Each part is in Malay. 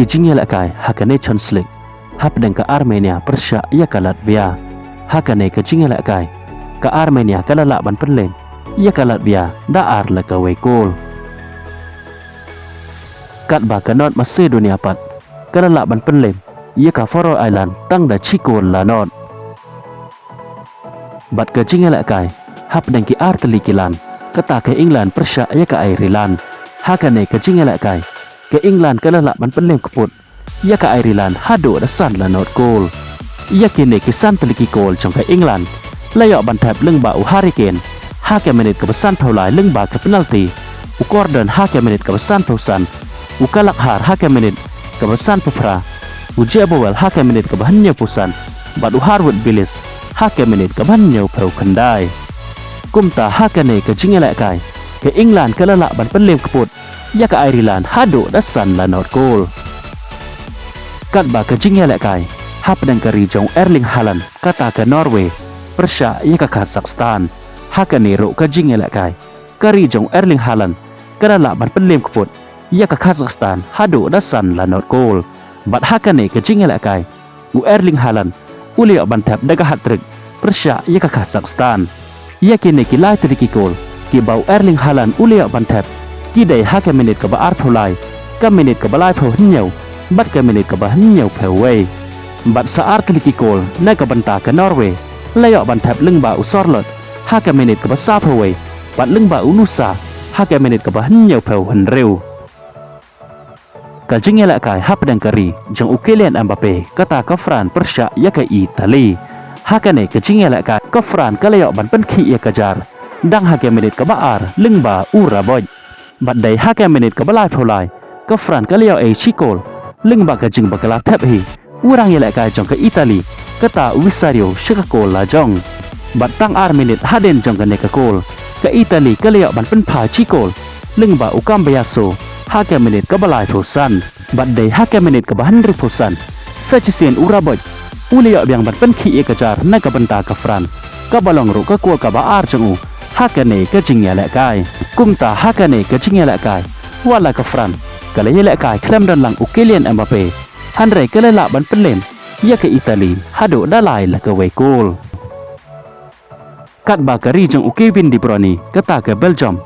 ki jingel akai hakane chonslik hap deng ka Armenia Persia ia ka Latvia hakane ka jingel akai ka Armenia ka lala ban penlem ia ka Latvia da ar la ka wekol kat ba ka not Macedonia pat ka lala ban penlem ia ka Faroe Island tang da chikol la not bat ka jingel akai hap deng ki Artelikilan kata ke England Persia ia ka Ireland hakane ka jingel akai ke England ka lala ban penlem keput ia ka Ireland hado da san la not goal ia kini ki san teliki goal trong ka England layo ban thap lưng ba u Hurricane 5 minit ka besan paulai lưng ba ka penalti u Gordon 5 minit ka besan pausan u Kalakhar 5 minit ka besan pupra u Jebowell 5 minit ka bahannya pusan bat u Harwood Billis 5 minit ka bahannya pau kandai kumta hakane ka jingela kai ke England ka lala ban penlem keput ia ka Ireland hado da san la not goal kat ba ka jingela kai hap deng ka rijong Erling Haaland kata ka Norway Persia ia ka Kazakhstan hakane ro ka jingela kai ka rijong Erling Haaland ka lala ban penlem keput ia ka Kazakhstan hado da san la not goal bat hakane ka jingela kai u Erling Haaland ulia ban thap da ka hat-trick Persia ia ka Kazakhstan ia kini ki lai triki goal ki bau Erling Haaland ulia ban thap ki dai 5 minit ka ba ar phulai ka minit ka balai pho hinyo bat ka minit ka ba hinyo phewei bat sa ar triki goal na ka banta ka Norway layo ban thap lưng ba u Sorlot 5 minit ka ba sa phewei bat lưng ba u Nusa 5 minit ka ba hinyo phew hin reu ka jingela kai hap dang kari jong Kylian Mbappe kata ka Fran Persia ya ka Italy hakane ka jingela kai ka Fran ka layo ban pen khi ya ka jar dang 5 minit ka ba ar lưng ba u Raboy bat dai 5 minit ka balai phulai ka Fran ka layo e chikol lưng ba ka jing ba ka la thap hi urang yela kai jong ka Italy kata Visario shikakol la jong bat tang ar minit haden jong ka ne ka kol ka Italy ka layo ban pen pha chikol lưng ba u Cambiaso 5 minit ka balai phusan bat dai 5 minit ka bahan ri phusan sachisen Uraboy ulia biang ban pen khi ka jar na ka banta ka Fran ka balong ro ka kol ka ba ar jong u hakane ka jingela kai kumta hakane ka jingela kai wala ka Fran ka layela kai klem dan lang u Kylian Mbappe hanre ka la ban penlem ia ka Italy hado dalai la ka wekol kat ba ka ri jong u Kevin De Bruyne kata ka Belgium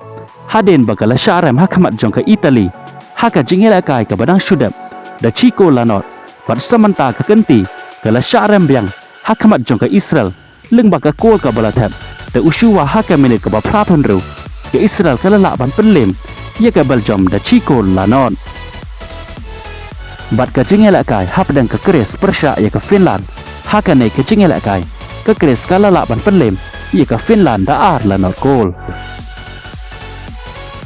haden ba ka la sharem hakamat jong ka Italy haka jingela kai ka badang shudap da chiko lanot bat samanta ka kenti ka la sharem biang hakamat jong ka Israel lưng ba ka kol ka balathap da ushua 5 minit ka ba phapon ru ka Israel ka la ban penlem ia ka Belgium da chiko lanot bat ka jingela kai hap dang ka Greece Persia ia ka Finland hakane ka jingela kai ka Greece ka la ban penlem ia ka Finland da ar lanot goal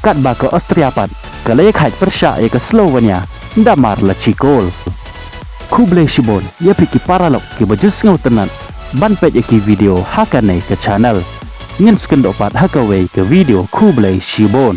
kat ba ka Austria pat ka lay khai Persia ia ka Slovenia da mar la chikol Kublai Shibon ia piki paralok ki bajus ngau tenan ban pet ki video hakane ka channel ngin skendo pat hakawe ke video Kublai Shibon